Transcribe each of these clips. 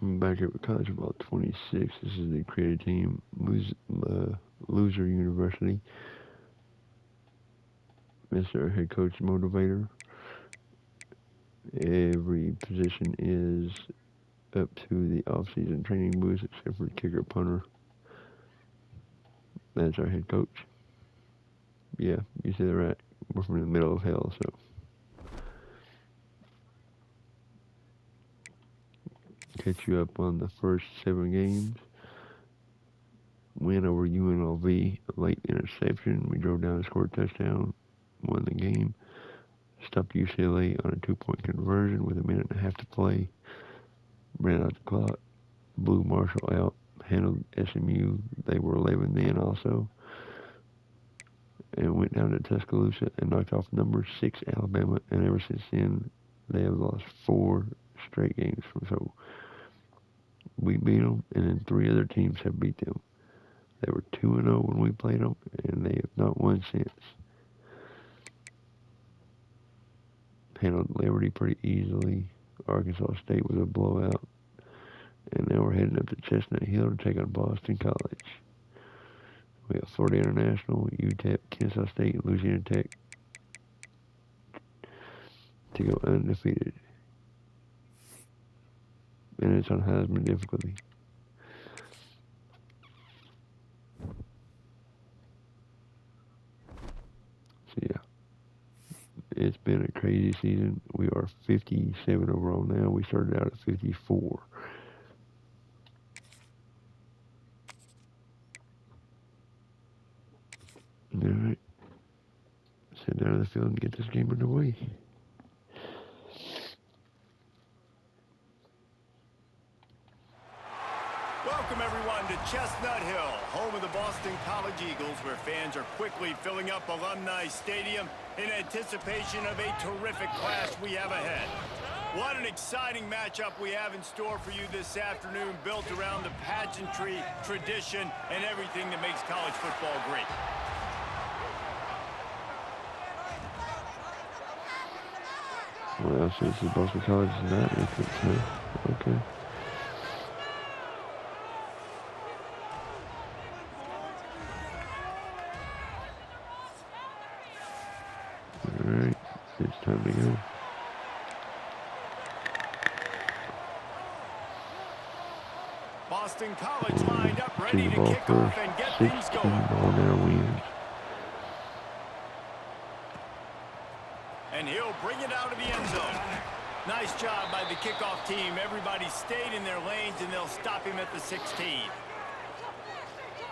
Back up at College Football 26. This is the creative team, Loser University. Mr. Head Coach Motivator. Every position is up to the off-season training booths except for the kicker punter. That's our head coach. Yeah, you said that right. We're from the middle of hell, so. Catch you up on the first 7 games. Win over UNLV, a late interception. We drove down and scored a touchdown, won the game. Stopped UCLA on a 2-point conversion with a minute and a half to play. Ran out the clock. Blew Marshall out. Handled SMU. They were 11 then also. And went down to Tuscaloosa and knocked off number 6 Alabama. And ever since then, they have lost 4 straight games. So we beat them, and then 3 other teams have beat them. They were 2-0 when we played them, and they have not won since. Handled Liberty pretty easily. Arkansas State was a blowout. And now we're heading up to Chestnut Hill to take on Boston College. We have Florida International, UTEP, Kansas State, Louisiana Tech to go undefeated. And it's on Heisman difficulty. So yeah, it's been a crazy season. We are 57 overall now. We started out at 54. All right, let's head down to the field and get this game underway. Welcome, everyone, to Chestnut Hill, home of the Boston College Eagles, where fans are quickly filling up Alumni Stadium in anticipation of a terrific clash we have ahead. What an exciting matchup we have in store for you this afternoon, built around the pageantry, tradition, and everything that makes college football great. Well, since the Boston College is not entrance, huh? Okay. Alright, it's time to go. Boston College lined up, ready to Ball kick off and get things 16 going. ball now wins. And he'll bring it out of the end zone. Nice job by the kickoff team. Everybody stayed in their lanes, and they'll stop him at the 16.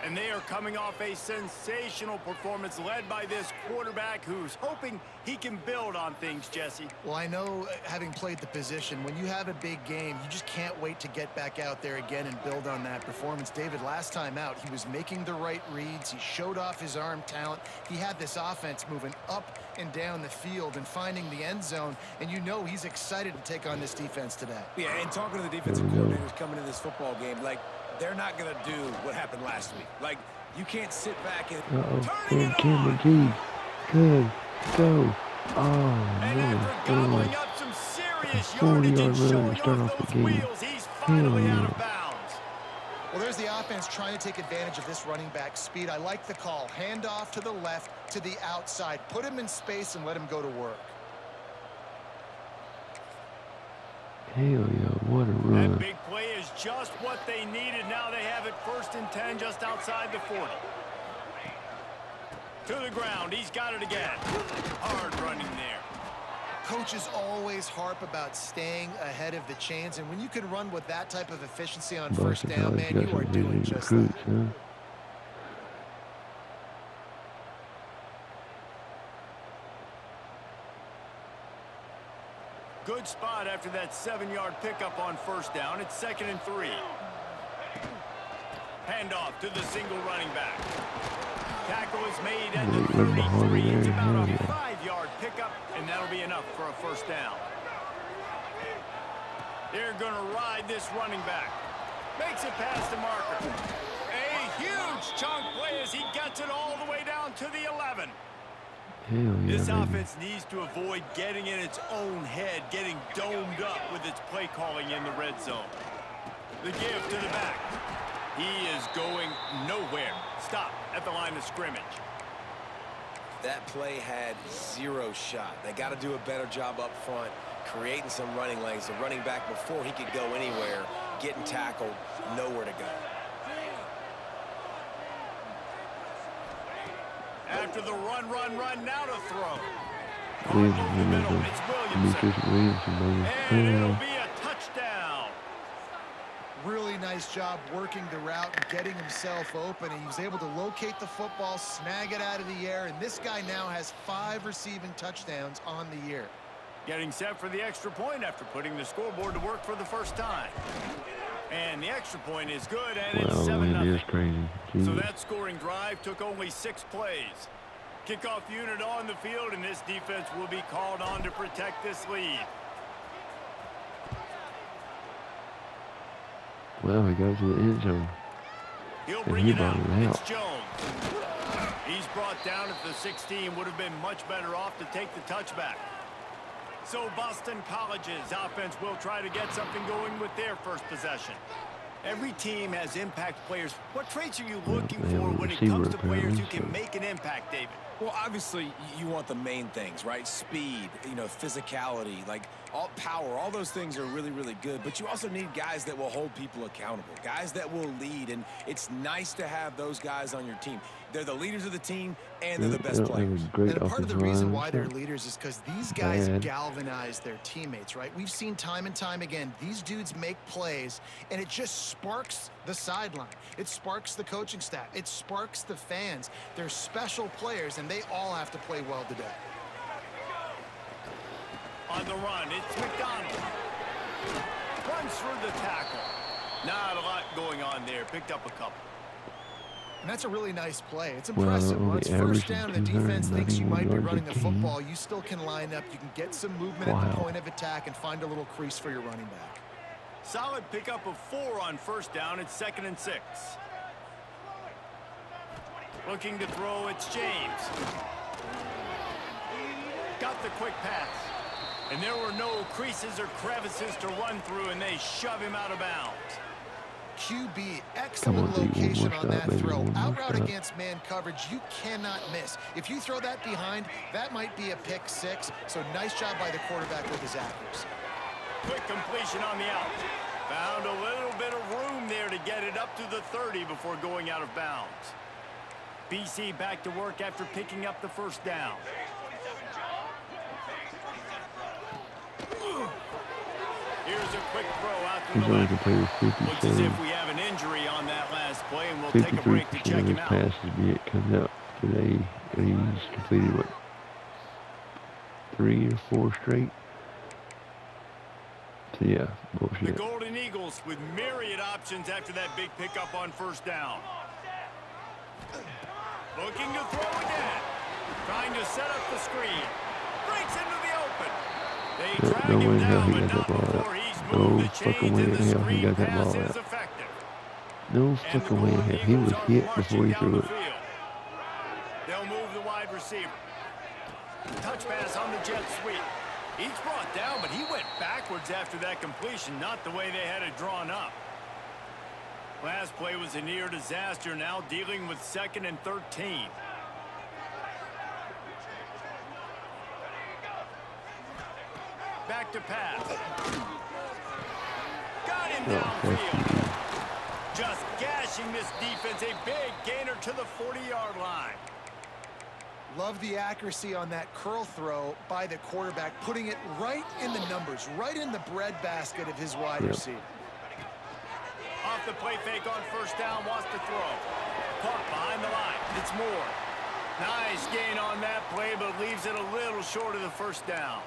And they are coming off a sensational performance led by this quarterback who's hoping he can build on things, Jesse. Well, I know, having played the position, when you have a big game, you just can't wait to get back out there again and build on that performance. David, last time out, he was making the right reads. He showed off his arm talent. He had this offense moving up and down the field and finding the end zone, and you know he's excited to take on this defense today. Yeah, and talking to the defensive coordinators coming into this football game, like, they're not going to do what happened last week. Like, you can't sit back and... And Cameron G. Good. Go. Oh, And man. after gobbling up some serious 40 yardage and yard run showing to start off off the those game. wheels, he's finally Hell out yeah. of bounds. Well, there's the offense trying to take advantage of this running back speed. I like the call. Hand off to the left, to the outside. Put him in space and let him go to work. Hell yeah, what a run. That big play is just what they needed. Now they have it 1st and 10 just outside the 40. To the ground. He's got it again. Hard running there. Coaches always harp about staying ahead of the chains, and when you can run with that type of efficiency on first Boston down, College man, got you some are doing visiting just recruits, that. huh? Good spot after that 7-yard pickup on 1st down. It's 2nd and 3. Handoff to the single running back. Tackle is made at the 33. It's about a 5-yard pickup, and that'll be enough for a 1st down. They're going to ride this running back. Makes it past the marker. A huge chunk play as he gets it all the way down to the 11. Hell yeah, This baby. offense needs to avoid getting in its own head, getting domed up with its play calling in the red zone. The give to the back. He is going nowhere. Stop at the line of scrimmage. That play had zero shot. They got to do a better job up front, creating some running lanes. The running back, before he could go anywhere, getting tackled, nowhere to go. After the run, now to throw. Williamson, And it'll be a touchdown. Really nice job working the route and getting himself open. He was able to locate the football, snag it out of the air, and this guy now has 5 receiving touchdowns on the year. Getting set for the extra point after putting the scoreboard to work for the first time. And the extra point is good, and it's 7-0. It is crazy. Jeez. So that scoring drive took only 6 plays. Kickoff unit on the field, and this defense will be called on to protect this lead. Well, he goes to the end zone. He'll And bring he it out. brought it It's out. Jones. He's brought down at the 16. Would have been much better off to take the touchback. So Boston College's offense will try to get something going with their first possession. Every team has impact players. What traits are you looking they have for a when it receiver comes to players who apparently, can so- make an impact, David? Well, obviously, you want the main things, right? Speed, physicality, like all power, all those things are really, really good. But you also need guys that will hold people accountable, guys that will lead. And it's nice to have those guys on your team. They're the leaders of the team, and they're the best players. And part of the reason why they're leaders is because these guys galvanize their teammates, right? We've seen time and time again, these dudes make plays, and it just sparks the sideline. It sparks the coaching staff. It sparks the fans. They're special players, and they all have to play well today. On the run, it's McDonald. Runs through the tackle. Not a lot going on there. Picked up a couple. And that's a really nice play. It's Well, impressive. only Once first averaging down and the defense thinks you might be 291 running the yards a game. football, you still can line up. You can get some movement at the Wow. point of attack and find a little crease for your running back. Solid pickup of 4 on first down. It's 2nd and 6. Looking to throw, it's James. Got the quick pass. And there were no creases or crevices to run through, and they shove him out of bounds. QB, excellent Come on, D, one location more on stop, that baby, throw. one more Out route stop. against man coverage, you cannot miss. If you throw that behind, that might be a pick 6. So nice job by the quarterback with his accuracy. Quick completion on the out. Found a little bit of room there to get it up to the 30 before going out of bounds. BC back to work after picking up the first down. Here's a quick throw out to He's the only left. completed Looks as if 57. we have an injury on that last play, and we'll take a 53% break to check of his him out. passes yet comes out today, and he's completed what, 3 or 4 straight. So yeah, The bullshit. Golden Eagles with myriad options after that big pickup on first down. Looking to throw again. Trying to set up the screen. Breaks into the open. They drag no him way in hell down, he but got not that ball out. before he's No moved the fucking chains, way and in the hell he screen got that pass ball is out. effective. No And the fucking way in Golden hell. He Eagles was are hit marching before he down threw the it. field. They'll move the wide receiver. Touch pass on the jet sweep. Each brought down, but he went backwards after that completion, not the way they had it drawn up. Last play was a near disaster, now dealing with 2nd and 13. Back to pass. Got him downfield. Just gashing this defense, a big gainer to the 40-yard line. Love the accuracy on that curl throw by the quarterback, putting it right in the numbers, right in the breadbasket of his wide receiver. Off the play fake on first down, wants to throw. Caught behind the line. It's Moore. Nice gain on that play, but leaves it a little short of the first down.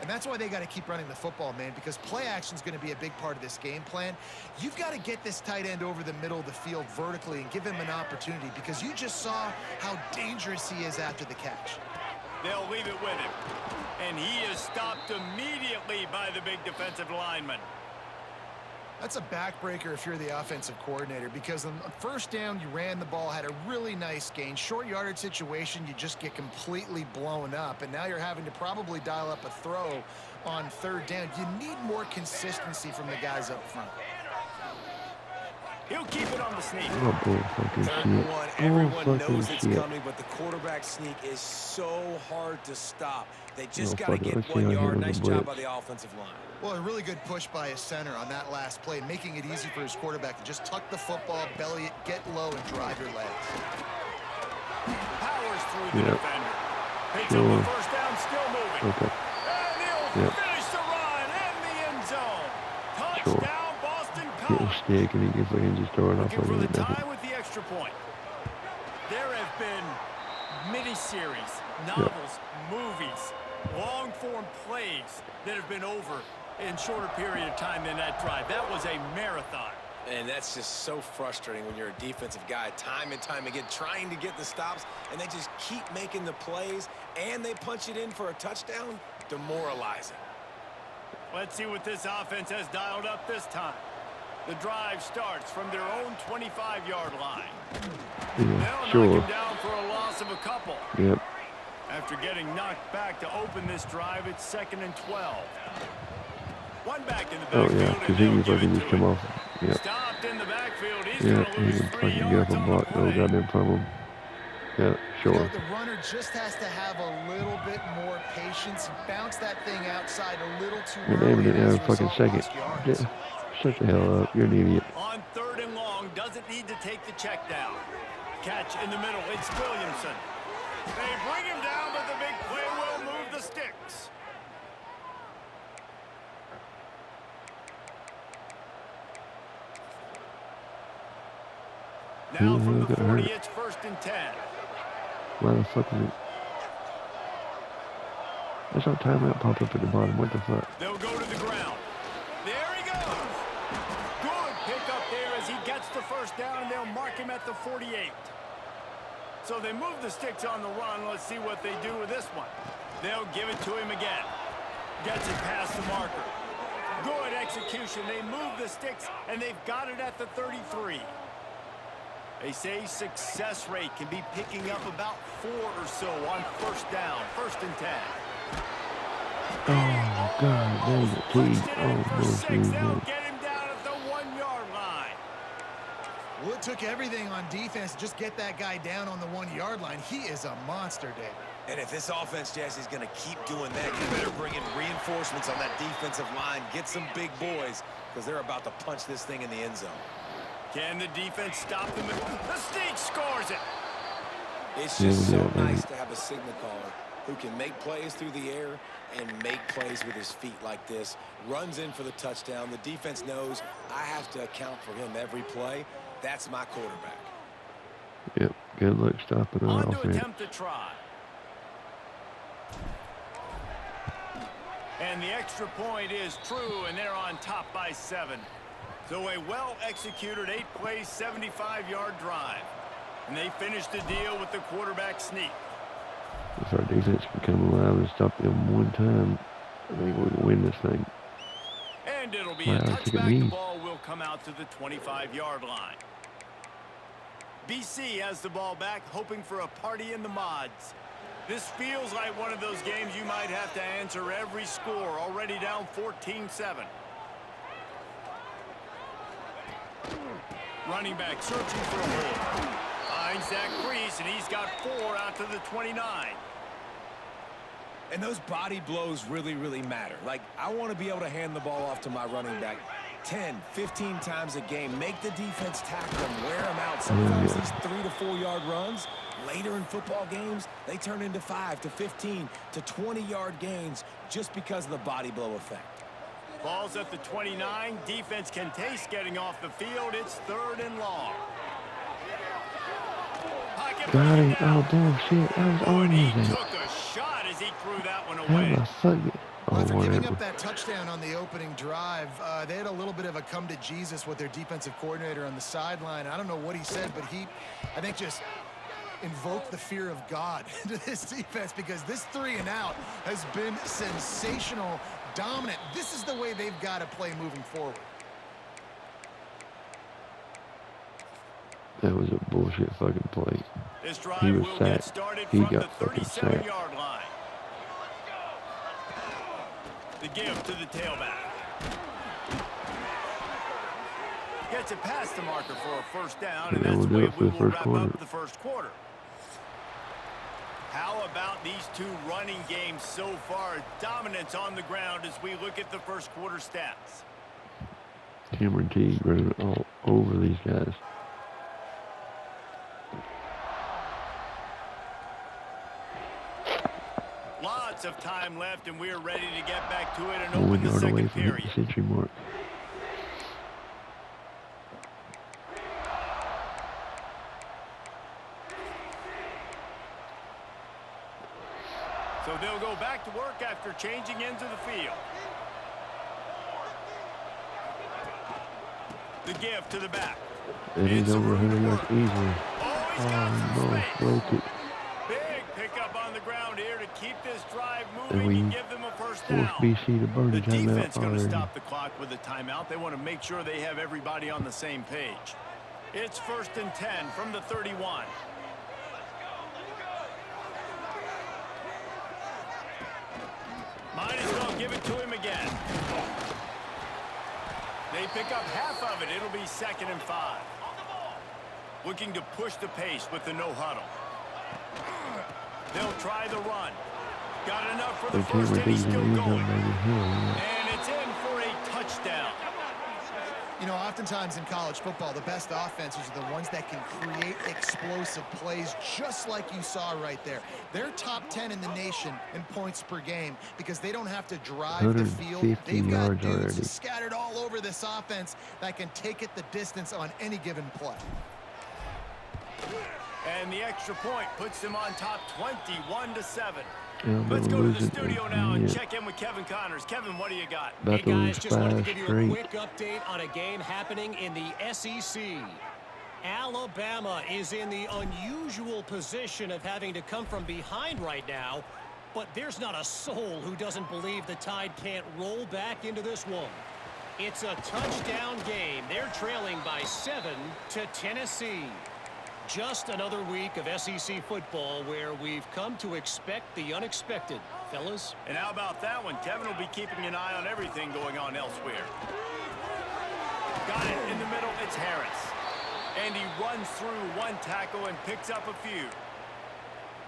And that's why they got to keep running the football, man, because play action is going to be a big part of this game plan. You've got to get this tight end over the middle of the field vertically and give him an opportunity, because you just saw how dangerous he is after the catch. They'll leave it with him. And he is stopped immediately by the big defensive lineman. That's a backbreaker if you're the offensive coordinator, because on first down, you ran the ball, had a really nice gain. Short yardage situation, you just get completely blown up, and now you're having to probably dial up a throw on third down. You need more consistency from the guys up front. He'll keep it on the sneak. Oh, bullfucking Third and shit. one, everyone knows Bullfucking it's shit. coming, but the quarterback sneak is so hard to stop. They just Oh, got to fuck it. get Let's see 1 how he yard. handles Nice the job blitz. by the offensive line. Well, a really good push by his center on that last play, making it easy for his quarterback to just tuck the football, belly it, get low, and drive your legs. Powers through the Yep. defender. Picks Sure. up the first down, still moving. Okay. And he'll Yep. finish the run in the end zone. Touchdown, Boston Get a College. stick and he can fucking just throw it off Looking for like the it nothing. tie with the extra point. There have been miniseries, novels, movies, long-form plays that have been over in shorter period of time than that drive. That was a marathon. And that's just so frustrating when you're a defensive guy, time and time again, trying to get the stops, and they just keep making the plays, and they punch it in for a touchdown. Demoralizing. Let's see what this offense has dialed up this time. The drive starts from their own 25-yard line. Yeah, They'll knock sure. him down for a loss of a couple. Yep. After getting knocked back to open this drive, it's 2nd and 12. One back in the Oh, backfield, yeah, and because he they'll can give fucking it just to come him. off. Yep. Stopped in the backfield. He's Yeah, going to he lose can 3 fucking get yards up and on the block no play. goddamn problem. Yeah, You know, sure. the runner just has to have a little bit more patience and bounce that thing outside a little too Your early. name and didn't as have a a fucking result, second. lost yards. Yeah. Shut the hell up. You're an idiot. On 3rd and long, doesn't need to take the check down. Catch in the middle, it's Williamson. They bring him down, but the big play will move the sticks. Now from the 40, it's 1st and 10. Why the fuck is it? That's how timeout popped up at the bottom. What the fuck? They'll go to the ground. There he goes. Good pick up there as he gets the first down, and they'll mark him at the 48. So they move the sticks on the run. Let's see what they do with this one. They'll give it to him again. Gets it past the marker. Good execution. They move the sticks, and they've got it at the 33. They say success rate can be picking up about 4 or so on 1st down, 1st and 10. Oh, God, dang it, please. Punched it Oh, in for no, 6. please, They'll no. get him down at the 1-yard line. Well, it took everything on defense to just get that guy down on the 1-yard line. He is a monster, David. And if this offense, Jesse, is going to keep doing that, you better bring in reinforcements on that defensive line. Get some big boys, because they're about to punch this thing in the end zone. Can the defense stop them? The sneak scores it. It's just so Yeah, nice baby. to have a signal caller who can make plays through the air and make plays with his feet like this. Runs in for the touchdown. The defense knows I have to account for him every play. That's my quarterback. Yep. Good luck stopping our On to offense. attempt to try. And the extra point is true, and they're on top by 7. So a well-executed 8-play, 75-yard drive. And they finish the deal with the quarterback sneak. If our defense can come alive and stop them one time, I think we can win this thing. And it'll be Wow, a look at touchback. me. The ball will come out to the 25-yard line. BC has the ball back, hoping for a party in the mods. This feels like one of those games you might have to answer every score, already down 14-7. Running back searching for a hole. Finds that crease, and he's got 4 out to the 29. And those body blows really, really matter. Like, I want to be able to hand the ball off to my running back 10, 15 times a game. Make the defense tackle them, wear them out. Sometimes these 3 to 4 yard runs, later in football games, they turn into 5 to 15 to 20-yard gains just because of the body blow effect. Ball's at the 29. Defense can taste getting off the field. It's 3rd and long. Pocket Got him. brought down. Oh, bullshit. I was Oh, and he almost took a shot as he threw that one How away. the fuck? Well, Oh, after giving whatever. up that touchdown on the opening drive, they had a little bit of a come to Jesus with their defensive coordinator on the sideline. I don't know what he said, but he, I think, just invoked the fear of God into this defense, because this 3 and out has been sensational, dominant. This is the way they've got to play moving forward. That was a bullshit fucking play. This He drive was will get sacked. started He from the got fucking sacked. 37-yard line. The give to the tailback. Gets it past the marker for a first down, and that's the way we will wrap up the first quarter. How about these two running games so far? Dominance on the ground as we look at the first quarter stats. Cameron Teague running all over these guys. Lots of time left, and we're ready to get back to it and open 1 the yard away second from hitting period. the century mark. So they'll go back to work after changing into the field. The give to the back. And he's over 100 yards easily. Oh, he's got some no, space. broke it. Big pickup on the ground here to keep this drive And moving we and give them a first forced down. BC to burn The the timeout defense going to already. stop the clock with a timeout. They want to make sure they have everybody on the same page. It's 1st and 10 from the 31. Might as well give it to him again. They pick up half of it. It'll be 2nd and 5. Looking to push the pace with the no huddle. They'll try the run. Got enough for the first, and he's still going. And it's in for a touchdown. You know, oftentimes in college football, the best offenses are the ones that can create explosive plays, just like you saw right there. They're top 10 in the nation in points per game because they don't have to drive the field. They've got dudes scattered all over this offense that can take it the distance on any given play. And the extra point puts them on top 21-7. Yeah, Let's go to the studio now and check in with Kevin Connors. Kevin, what do you got? Hey guys, just wanted to give you a quick update on a game happening in the SEC. Alabama is in the unusual position of having to come from behind right now, but there's not a soul who doesn't believe the Tide can't roll back into this one. It's a touchdown game. They're trailing by 7 to Tennessee. Just another week of SEC football where we've come to expect the unexpected, fellas. And how about that one? Kevin will be keeping an eye on everything going on elsewhere. Got it in the middle. It's Harris. And he runs through one tackle and picks up a few.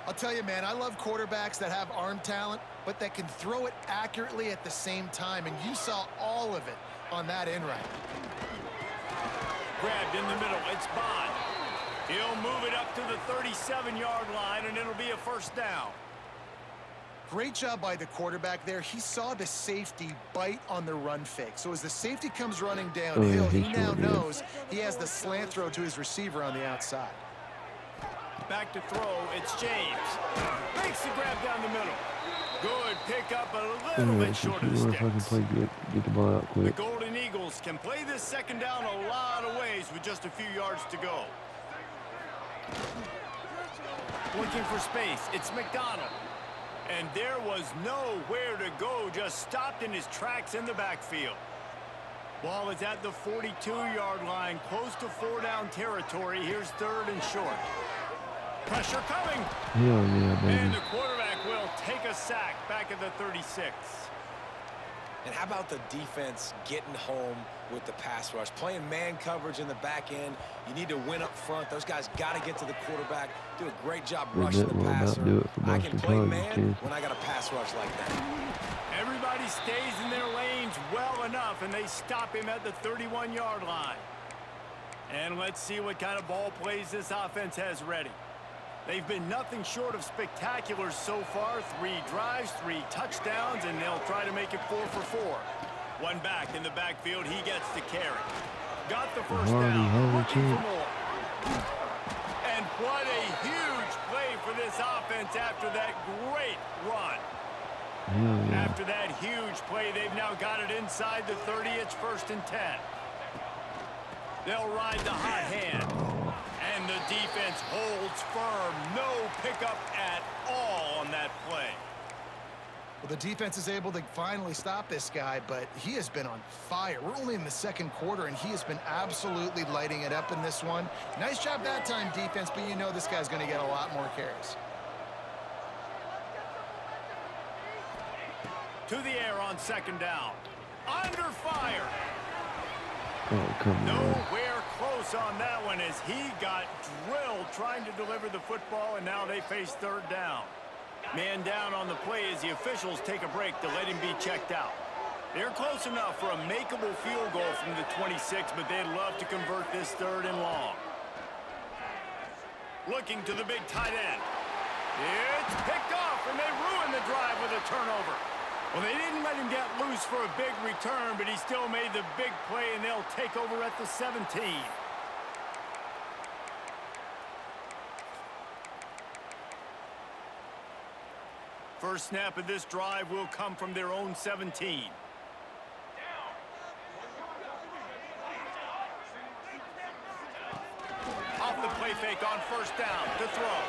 I'll tell you, man, I love quarterbacks that have arm talent, but that can throw it accurately at the same time. And you saw all of it on that in right. Grabbed in the middle. It's Bond. He'll move it up to the 37-yard line, and it'll be a first down. Great job by the quarterback there. He saw the safety bite on the run fake. So as the safety comes running downhill, he now knows he has the slant throw to his receiver on the outside. Back to throw. It's James. Makes the grab down the middle. Good pickup, a little bit short of the sticks. Get the ball out quick. The Golden Eagles can play this second down a lot of ways with just a few yards to go. Looking for space. It's McDonald. And there was nowhere to go. Just stopped in his tracks in the backfield. Ball is at the 42-yard line, close to 4-down territory. Here's 3rd and short. Pressure coming. Hell yeah, baby. And the quarterback will take a sack back at the 36. And how about the defense getting home with the pass rush? Playing man coverage in the back end. You need to win up front. Those guys got to get to the quarterback. Do a great job rushing the passer. I can play man when I got a pass rush like that. Everybody stays in their lanes well enough, and they stop him at the 31-yard line. And let's see what kind of ball plays this offense has ready. They've been nothing short of spectacular so far. 3 drives, 3 touchdowns, and they'll try to make it 4 for 4. One back in the backfield. He gets the carry. Got the first down. Looking for more. And what a huge play for this offense after that great run. Yeah. After that huge play, they've now got it inside the 30. It's 1st and 10. They'll ride the hot hand. And the defense holds firm. No pickup at all on that play. Well, the defense is able to finally stop this guy, but he has been on fire. We're only in the second quarter, and he has been absolutely lighting it up in this one. Nice job that time, defense, but you know this guy's going to get a lot more carries. To the air on second down. Under fire. Oh, come on. Nowhere close on that one as he got drilled trying to deliver the football, and now they face third down. Man down on the play as the officials take a break to let him be checked out. They're close enough for a makeable field goal from the 26, but they'd love to convert this third and long. Looking to the big tight end. It's picked off, and they ruin the drive with a turnover. Well, they didn't let him get loose for a big return, but he still made the big play, and they'll take over at the 17. First snap of this drive will come from their own 17. Off the play fake on first down to throw.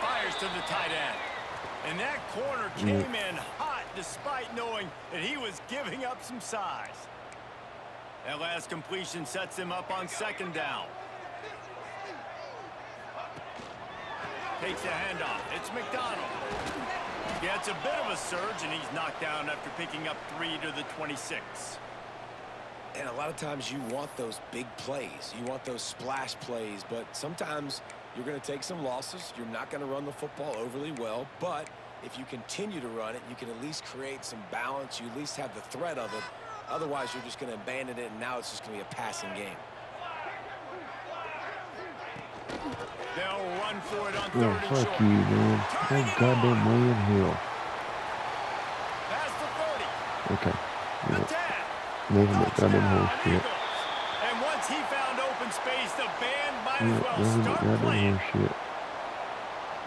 Fires to the tight end. And that corner came in hot despite knowing that he was giving up some size. That last completion sets him up on second down. Takes a handoff. It's McDonald. Yeah, it's a bit of a surge, and he's knocked down after picking up 3 to the 26. And a lot of times you want those big plays. You want those splash plays, but sometimes you're going to take some losses. You're not going to run the football overly well, but if you continue to run it, you can at least create some balance. You at least have the threat of it. Otherwise, you're just going to abandon it, and now it's just going to be a passing game. They'll run for it on third and short. Fuck you, man. Oh, goddamn way in hell. Past the 30. Okay. The Yeah. 10. Maybe that goddamn Touchdown, horse shit. Eagles. And once he found open space, the band might as Yeah, well maybe that start goddamn playing. horse shit.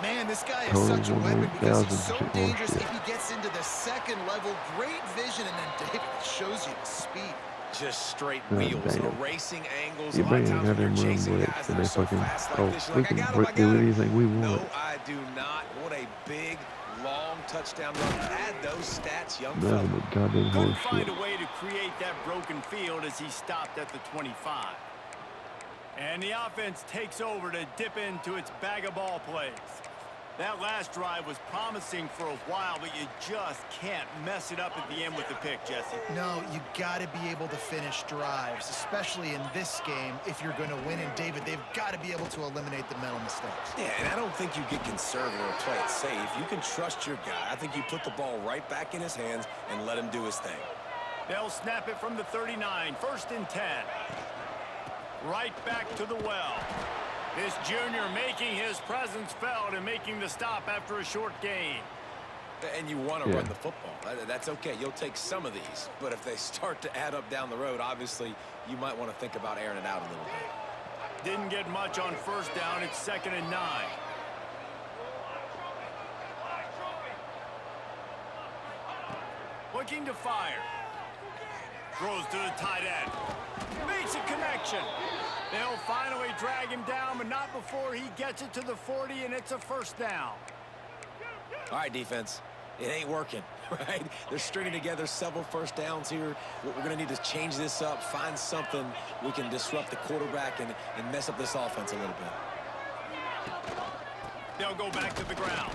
Man, this guy is Totally such a weapon because he's so 100,000% dangerous bullshit. if he gets into the second level. Great vision, and then David shows you the speed. Just straight Oh, wheels, damn. erasing angles. You A lot of better times have when them you're run chasing blitz guys and that are they so fucking, fast oh, like this, you're we like, I can got him, I do got him. anything we No, want. I do not. What a big, long touchdown run. Add those stats, young fella. Nothing but goddamn Couldn't horse find shit. a way to create that broken field as he stopped at the 25. And the offense takes over to dip into its bag of ball plays. That last drive was promising for a while, but you just can't mess it up at the end with the pick, Jesse. No, you got to be able to finish drives, especially in this game. If you're going to win, and David, they've got to be able to eliminate the mental mistakes. Yeah, and I don't think you get conservative or play it safe. You can trust your guy. I think you put the ball right back in his hands and let him do his thing. They'll snap it from the 39, 1st and 10. Right back to the well. This junior making his presence felt and making the stop after a short gain. And you want to run the football. That's okay. You'll take some of these. But if they start to add up down the road, obviously, you might want to think about airing it out a little bit. Didn't get much on first down. It's 2nd and 9. Looking to fire. Throws to the tight end. Makes a connection. They'll finally drag him down, but not before he gets it to the 40, and it's a first down. All right, defense. It ain't working, right? They're stringing together several first downs here. We're going to need to change this up, find something we can disrupt the quarterback and mess up this offense a little bit. They'll go back to the ground.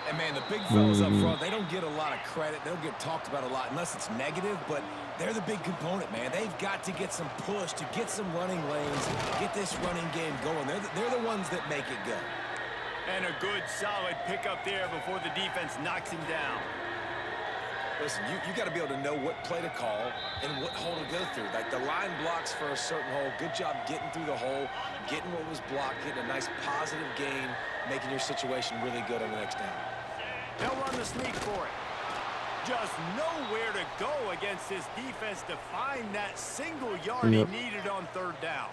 And, man, the big fellas up front, they don't get a lot of credit. They don't get talked about a lot unless it's negative, but they're the big component, man. They've got to get some push, to get some running lanes, get this running game going. They're the ones that make it go. And a good, solid pickup there before the defense knocks him down. Listen, you got to be able to know what play to call and what hole to go through. Like the line blocks for a certain hole. Good job getting through the hole, getting what was blocked, getting a nice positive gain, making your situation really good on the next down. They'll run the sneak for it. Just nowhere to go against this defense to find that single yard he needed on third down.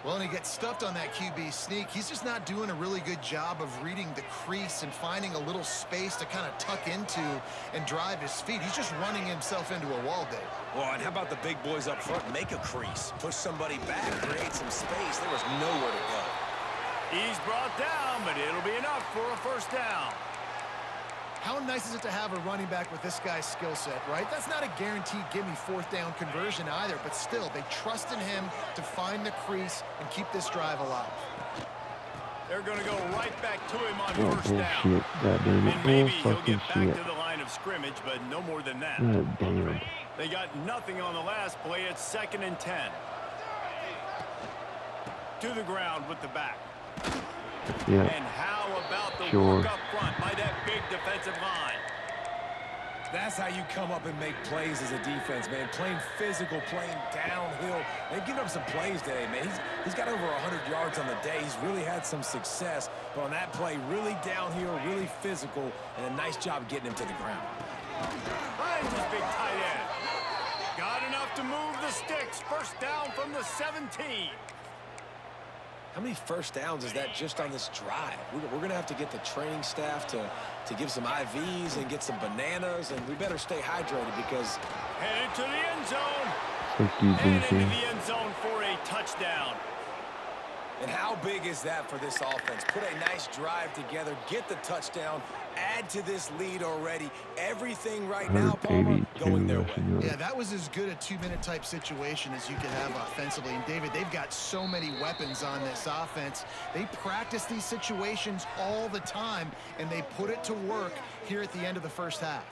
Well, and he gets stuffed on that QB sneak. He's just not doing a really good job of reading the crease and finding a little space to kind of tuck into and drive his feet. He's just running himself into a wall, Dave. Well, and how about the big boys up front? Make a crease, push somebody back, create some space. There was nowhere to go. He's brought down, but it'll be enough for a first down. How nice is it to have a running back with this guy's skill set, right? That's not a guaranteed gimme fourth down conversion either, but still, they trust in him to find the crease and keep this drive alive. They're going to go right back to him on Oh, first down. bullshit. God damn it. And maybe he'll Fucking get back shit. to the line of scrimmage, but no more than that. God damn. They got nothing on the last play. It's 2nd and 10. To the ground with the back. Yeah. And how about the Sure. work up front by that big defensive line? That's how you come up and make plays as a defense, man. Playing physical, playing downhill. They've given up some plays today, man. He's got over 100 yards on the day. He's really had some success. But on that play, really downhill, really physical, and a nice job getting him to the ground. Finds his big tight end. Got enough to move the sticks. First down from the 17. How many first downs is that just on this drive? We're going to have to get the training staff to give some IVs and get some bananas, and we better stay hydrated because... Headed to the end zone. Fuck you, And into BC. the end zone for a touchdown. And how big is that for this offense? Put a nice drive together, get the touchdown, add to this lead already. Everything right now, Palmer, going their way. rushing yards. Yeah, that was as good a 2-minute type situation as you could have offensively. And David, they've got so many weapons on this offense. They practice these situations all the time, and they put it to work here at the end of the first half.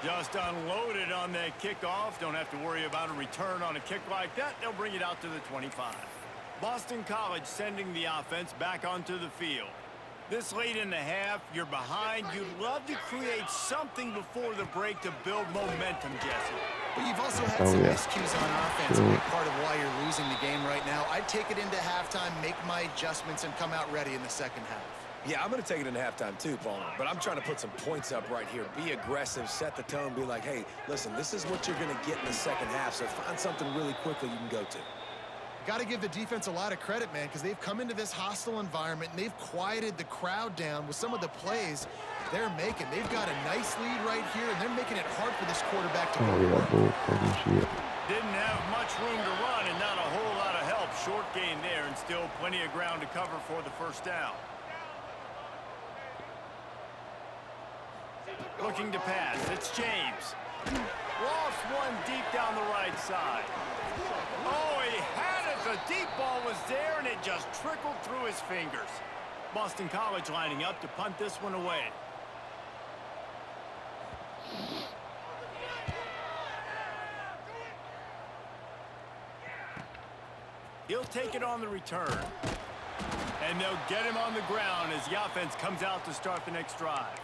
Just unloaded on that kickoff. Don't have to worry about a return on a kick like that. They'll bring it out to the 25. Boston College sending the offense back onto the field. This late in the half, you're behind. You'd love to create something before the break to build momentum, Jesse. But you've also had Oh, some yeah. miscues on offense, Sure. a big part of why you're losing the game right now. I'd take it into halftime, make my adjustments, and come out ready in the second half. Yeah, I'm going to take it into halftime too, Palmer. But I'm trying to put some points up right here. Be aggressive, set the tone, be like, hey, listen, this is what you're going to get in the second half, so find something really quickly you can go to. Got to give the defense a lot of credit, man, because they've come into this hostile environment, and they've quieted the crowd down with some of the plays they're making. They've got a nice lead right here, and they're making it hard for this quarterback to go Oh, to yeah, work. bull fucking shit. Didn't have much room to run and not a whole lot of help. Short gain there and still plenty of ground to cover for the first down. Looking to pass. It's James. Lost one deep down the right side. Oh, he had it. The deep ball was there, and it just trickled through his fingers. Boston College lining up to punt this one away. He'll take it on the return. And they'll get him on the ground as the offense comes out to start the next drive.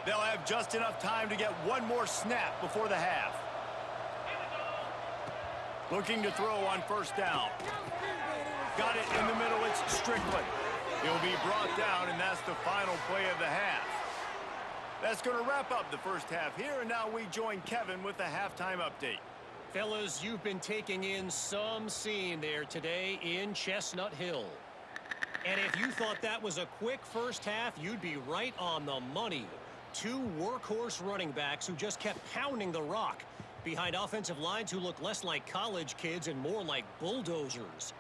They'll have just enough time to get one more snap before the half. Looking to throw on first down. Got it in the middle. It's Strickland. He'll be brought down, and that's the final play of the half. That's going to wrap up the first half here, and now we join Kevin with the halftime update. Fellas, you've been taking in some scene there today in Chestnut Hill. And if you thought that was a quick first half, you'd be right on the money. Two workhorse running backs who just kept pounding the rock behind offensive lines who look less like college kids and more like bulldozers.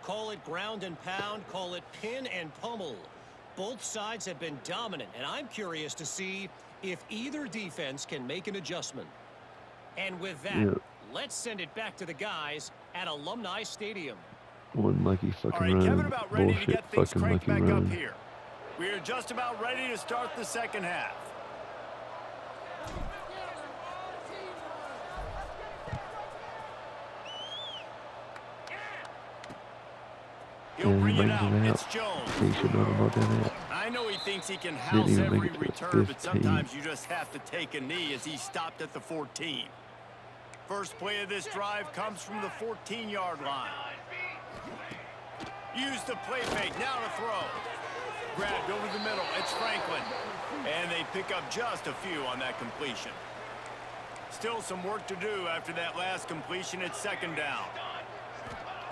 Call it ground and pound, call it pin and pummel. Both sides have been dominant, and I'm curious to see if either defense can make an adjustment. And with that, let's send it back to the guys at Alumni Stadium. One lucky fucking All right, run. Kevin, about ready to Bullshit get things fucking cranked lucky back run. up here. We're just about ready to start the second half. He'll Yeah, bring he it brings out. it It's out. Jones. He should know about that. I know he thinks he can house even every make it to return, but 15. sometimes you just have to take a knee as he stopped at the 14. First play of this drive comes from the 14-yard line. Use the play fake. Now to throw. Grabbed over the middle. It's Franklin. And they pick up just a few on that completion. Still some work to do after that last completion. It's second down.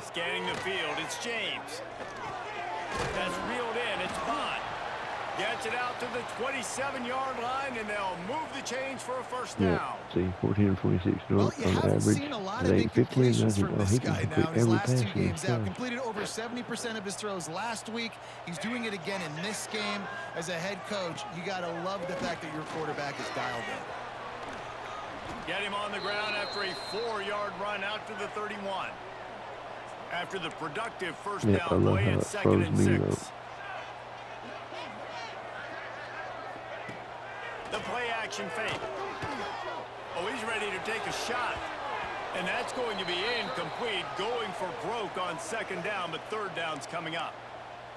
Scanning the field. It's James. That's reeled in. It's Bond. Gets it out to the 27-yard line, and they'll move the chains for a first down. Yeah, see, 14 of 26 Well, on you haven't average. seen a lot It of ain't 15 incompletions nothing. from Oh, this he can guy complete now in his every last pass 2 he games out. does. Completed over 70% of his throws last week. He's doing it again in this game. As a head coach, you got to love the fact that your quarterback is dialed in. Get him on the ground after a 4-yard run out to the 31. After the productive first Yeah, down I love play, how it's it 2nd throws and me, 6. though. The play action fake. Oh, he's ready to take a shot. And that's going to be incomplete, going for broke on 2nd down, but 3rd down's coming up.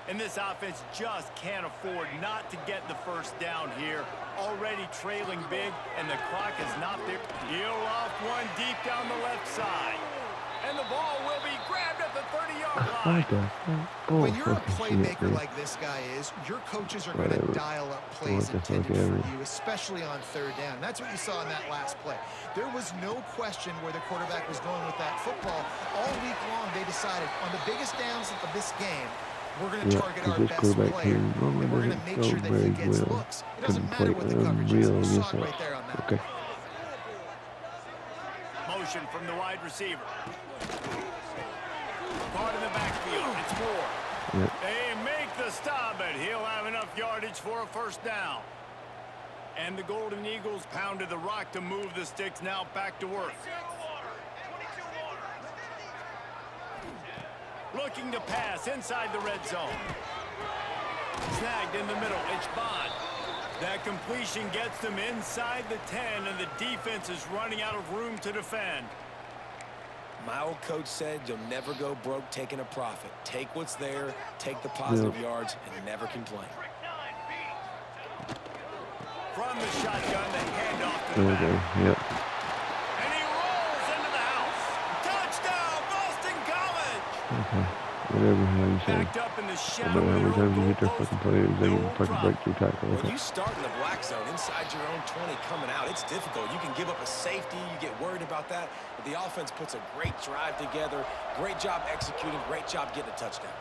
And this offense just can't afford not to get the first down here. Already trailing big, and the clock is not there. He'll off one deep down the left side. And the ball will be grabbed at the 30-yard line. When you're a playmaker like this guy is, your coaches are going to dial up plays intended for you, especially on 3rd down. That's what you saw in that last play. There was no question where the quarterback was going with that football. All week long, they decided on the biggest downs of this game, we're going to target our best player, and we're going to make sure that he gets looks. It doesn't matter what the coverage is. You saw it right there on that. Okay. Motion from the wide receiver. Caught in the backfield. It's Moore. Yep. They make the stop, but he'll have enough yardage for a first down. And the Golden Eagles pounded the rock to move the sticks. Now back to work. Looking to pass inside the red zone. Snagged in the middle. It's Bond. That completion gets them inside the 10, and the defense is running out of room to defend. My old coach said you'll never go broke taking a profit. Take what's there, take the positive yards, and never complain. From the shotgun, the handoff to the Okay, back. yep. And he rolls into the house. Touchdown, Boston College! Okay. Whatever, how you say. Backed up in the No shadow matter how of many your times you hit their goalpost. fucking players, they No get a fucking problem. breakthrough tackle. When Okay. you start in the black zone inside your own 20 coming out, it's difficult. You can give up a safety. You get worried about that. But the offense puts a great drive together. Great job executing. Great job getting a touchdown.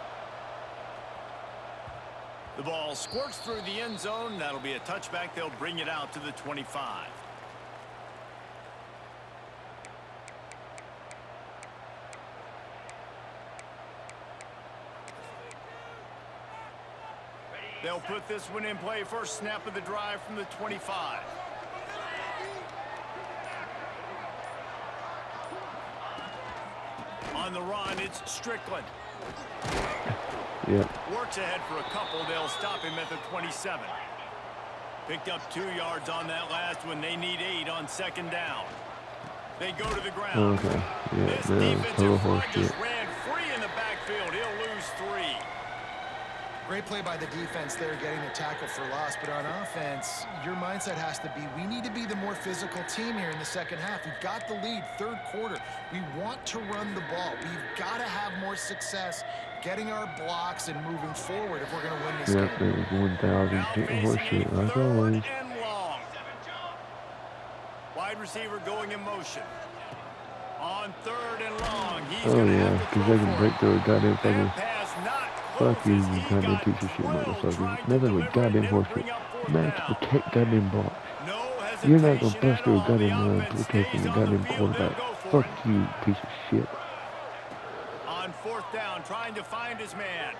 The ball squirts through the end zone. That'll be a touchback. They'll bring it out to the 25. They'll put this one in play. First snap of the drive from the 25. On the run, it's Strickland. Yep. Works ahead for a couple. They'll stop him at the 27. Picked up 2 yards on that last one. They need 8 on 2nd down. They go to the ground. Okay. Yeah, This no, defensive total front horseshit. just ran free in the backfield. He'll lose 3. Great play by the defense there, getting the tackle for loss. But on offense, your mindset has to be, we need to be the more physical team here in the second half. We've got the lead, 3rd quarter. We want to run the ball. We've got to have more success getting our blocks and moving forward if we're going to win this Yep, game. it was 1,000 Now facing horseshit, a like 3rd always. and long. Wide receiver going in motion. On 3rd and long, he's Oh going to yeah, have to because throw they can for break it. through a goddamn That fucking pass not fuck you, close as you he goddamn got piece of shit drilled motherfucker. trying to Nothing deliver but it, goddamn and it'll horseshit. bring up 4th Max, down. protect goddamn blocks. No You're not gonna hesitation bust at through a all. The goddamn run offense protecting stays the on the goddamn field. They'll quarterback. go for Fuck it. you, piece of shit. On 4th down, trying to find his man.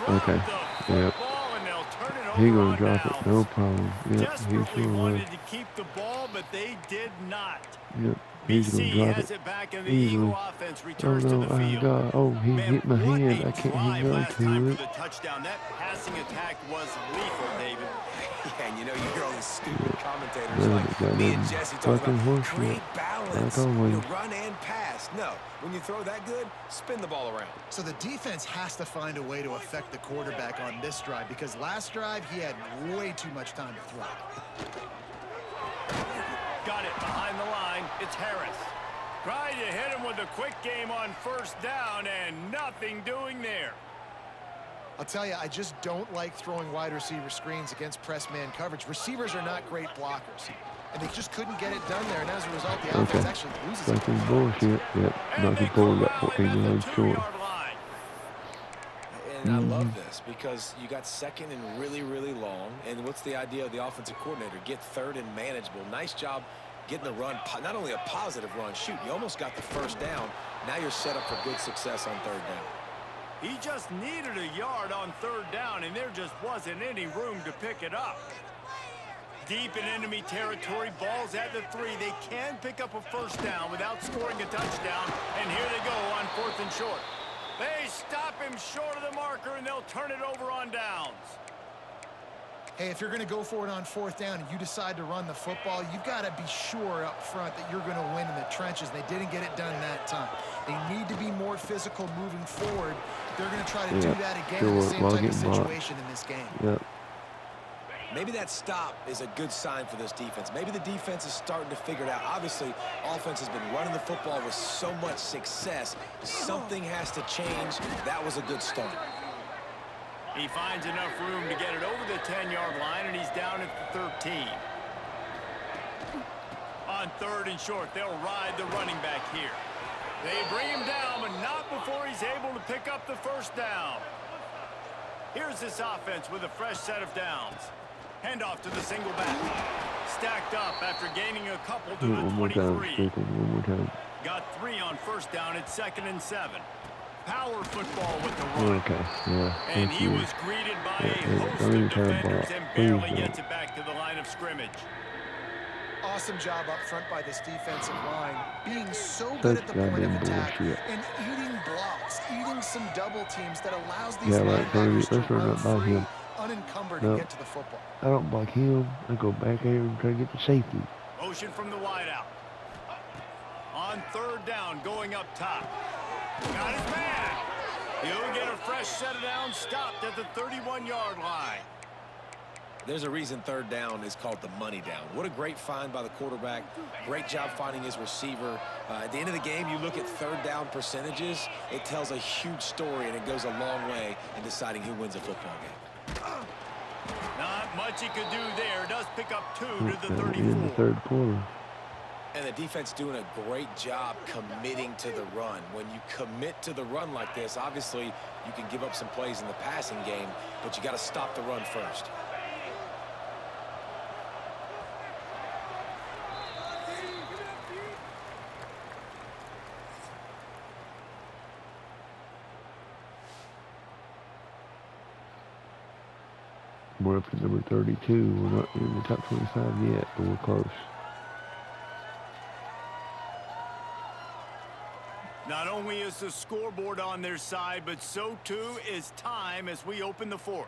Okay. Drop the Yep. football, and they'll turn it He over gonna on drop it, downs. no problem. Yep, he Desperately sure will. wanted to keep the ball, but they did not. Yep, he's BC gonna drop has it. it back, and the Easily. Eagle offense Oh returns to no, the field. God. Oh, he Man, hit my what hand. a I can't drive hang on last time to for it. the touchdown. That passing attack was lethal, David. Yeah, and you know, you hear all these stupid commentators None of like it got me nothing. and Jesse talking Fucking about horseshit. create balance, Like always. run and pass. No, when you throw that good, spin the ball around. So the defense has to find a way to affect the quarterback on this drive, because last drive he had way too much time to throw. Got it behind the line. It's Harris. Tried to hit him with a quick game on 1st down, and nothing doing there. I'll tell you, I just don't like throwing wide receiver screens against press man coverage. Receivers are not great blockers, and they just couldn't get it done there, and as a result, the offense actually loses it. Fucking bullshit. Yep, And not they forward call about him 14 at the yards short. 2-yard line. And I love this because you got second and really, really long. And what's the idea of the offensive coordinator? Get third and manageable. Nice job getting the run, not only a positive run. Shoot, you almost got the first down. Now you're set up for good success on third down. He just needed a yard on third down, and there just wasn't any room to pick it up. Deep in enemy territory, ball's at the 3. They can pick up a first down without scoring a touchdown, and here they go on 4th and short. They stop him short of the marker, and they'll turn it over on downs. Hey, if you're going to go for it on 4th down and you decide to run the football, you've got to be sure up front that you're going to win in the trenches. They didn't get it done that time. They need to be more physical moving forward. They're going to try to do that again in the same type of situation in this game. Yep. Maybe that stop is a good sign for this defense. Maybe the defense is starting to figure it out. Obviously, offense has been running the football with so much success. Something has to change. That was a good start. He finds enough room to get it over the 10-yard line, and he's down at the 13. On 3rd and short, they'll ride the running back here. They bring him down, but not before he's able to pick up the first down. Here's this offense with a fresh set of downs. Handoff to the single back. Stacked up after gaining a couple to the 23. One more time. Got 3 on first down at 2nd and 7. Power football with the run. Okay, yeah. And he was greeted by a host of defenders and barely gets it back to the line of scrimmage. Awesome job up front by this defensive line, being so good at the point of attack and eating blocks, eating some double teams that allows these linebackers to run free, unencumbered to get to the football. I don't block him. I go back there and try to get the safety. Motion from the wideout. On 3rd down, going up top. Got his man. He'll get a fresh set of downs, stopped at the 31-yard line. There's a reason 3rd down is called the money down. What a great find by the quarterback. Great job finding his receiver. At the end of the game, you look at 3rd down percentages. It tells a huge story, and it goes a long way in deciding who wins a football game. Not much he could do there. Does pick up 2 to the 34. In the 3rd quarter. And the defense doing a great job committing to the run. When you commit to the run like this, obviously you can give up some plays in the passing game, but you got to stop the run first. We're up to number 32. We're not in the top 25 yet, but we're close. Not only is the scoreboard on their side, but so too is time as we open the 4th.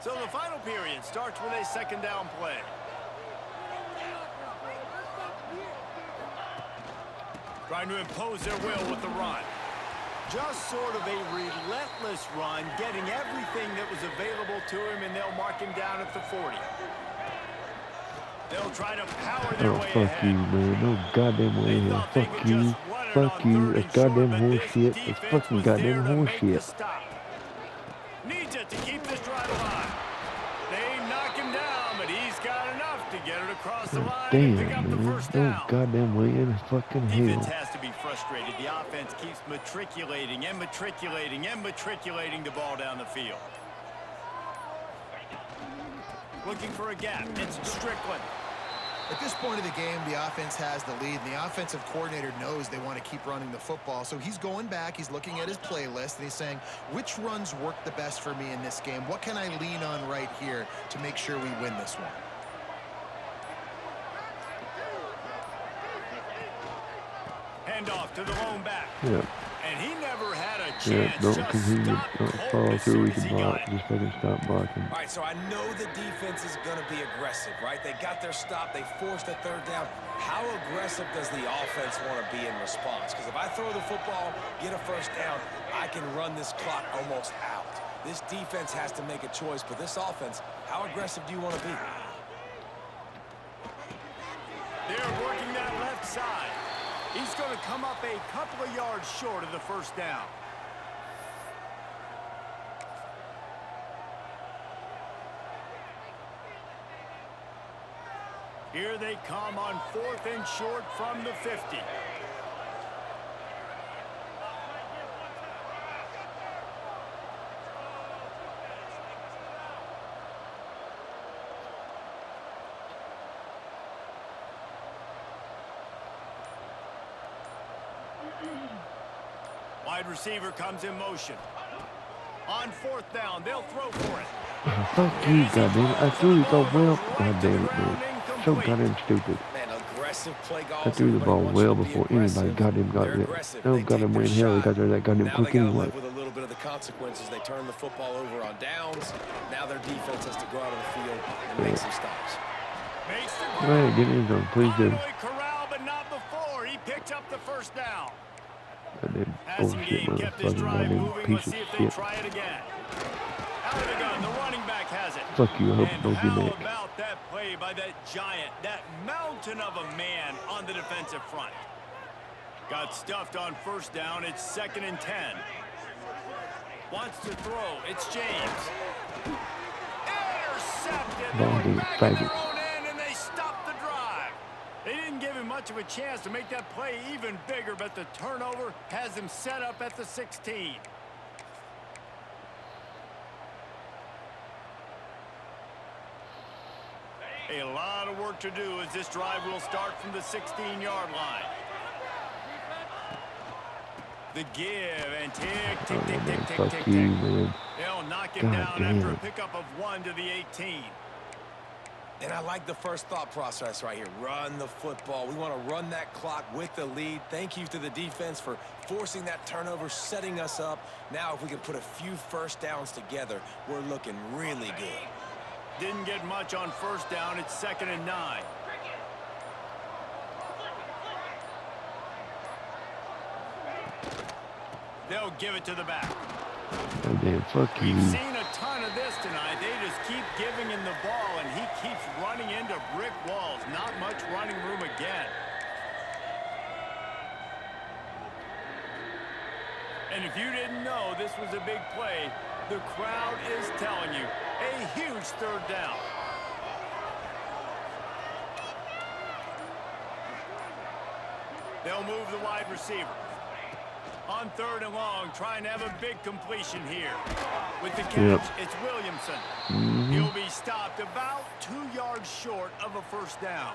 So the final period starts with a 2nd down play. Trying to impose their will with the run. Just sort of a relentless run, getting everything that was available to him, and they'll mark him down at the 40. They'll try to power their way fuck ahead. you, man. No goddamn way here. Fuck you. Fuck you. It's goddamn horseshit. It's fucking goddamn horseshit. Needs it to keep this drive alive. They knock him down, but he's got enough to get it across the line and pick up the first No down. goddamn way in fucking Defense hell. has to be frustrated. The offense keeps matriculating and matriculating and matriculating the ball down the field. Looking for a gap. It's Strickland. At this point of the game, the offense has the lead, and the offensive coordinator knows they want to keep running the football. So he's going back, he's looking at his playlist, and he's saying, which runs work the best for me in this game? What can I lean on right here to make sure we win this one? Handoff to the lone back. Yeah. And he never had a Yeah, chance. don't Just continue to stopped don't cold follow as through soon with as the he got block. it. Just let him stop blocking. All right, so I know the defense is going to be aggressive, right? They got their stop. They forced a 3rd down. How aggressive does the offense want to be in response? Because if I throw the football, get a first down, I can run this clock almost out. This defense has to make a choice, but this offense, how aggressive do you want to be? They're working that left side. He's going to come up a couple of yards short of the first down. Here they come on 4th and short from the 50. Wide receiver comes in motion. On 4th down, they'll throw for it. Fuck you, goddamn it. I threw it so well. Goddamn it, man. So goddamn stupid. Man, aggressive play calls. I threw the ball well before anybody goddamn got there. No goddamn way in hell they got there that goddamn quick anyway. Live with a little bit of the consequences. They turn the football over on downs. Now their defense has to go out on the field and make some stops. Go ahead, get in zone, please do. Corral, but not before. He picked up the 1st down. Goddamn Passing bullshit, game kept this motherfucking drive goddamn moving. piece Let's of see if they shit. try it again. Out of the gun, the running back has it. Fuck you, I hope And it don't how get neck. about that play by that giant, that mountain of a man on the defensive front? Got stuffed on 1st down. It's 2nd and 10. Wants to throw. It's James. Intercepted. They Ball were game, back in their faggots. own end, and they stopped the drive. They didn't give him much of a chance to make that play even bigger, but the turnover has him set up at the 16. A lot of work to do as this drive will start from the 16-yard line. The give and tick, tick, tick, tick, tick, Fuck tick, you, tick. man. They'll knock him God down after a damn. pickup of 1 to the 18. And I like the first thought process right here. Run the football. We want to run that clock with the lead. Thank you to the defense for forcing that turnover, setting us up. Now, if we can put a few 1st downs together, we're looking really good. Didn't get much on 1st down. It's 2nd and 9. They'll give it to the back. Goddamn, fuck you. We've seen a ton of this tonight. They just keep giving him the ball, and he keeps running into brick walls. Not much running room again. And if you didn't know this was a big play, the crowd is telling you. A huge 3rd down. They'll move the wide receiver. On 3rd and long, trying to have a big completion here. With the catch, it's Williamson. He'll be stopped about 2 yards short of a 1st down.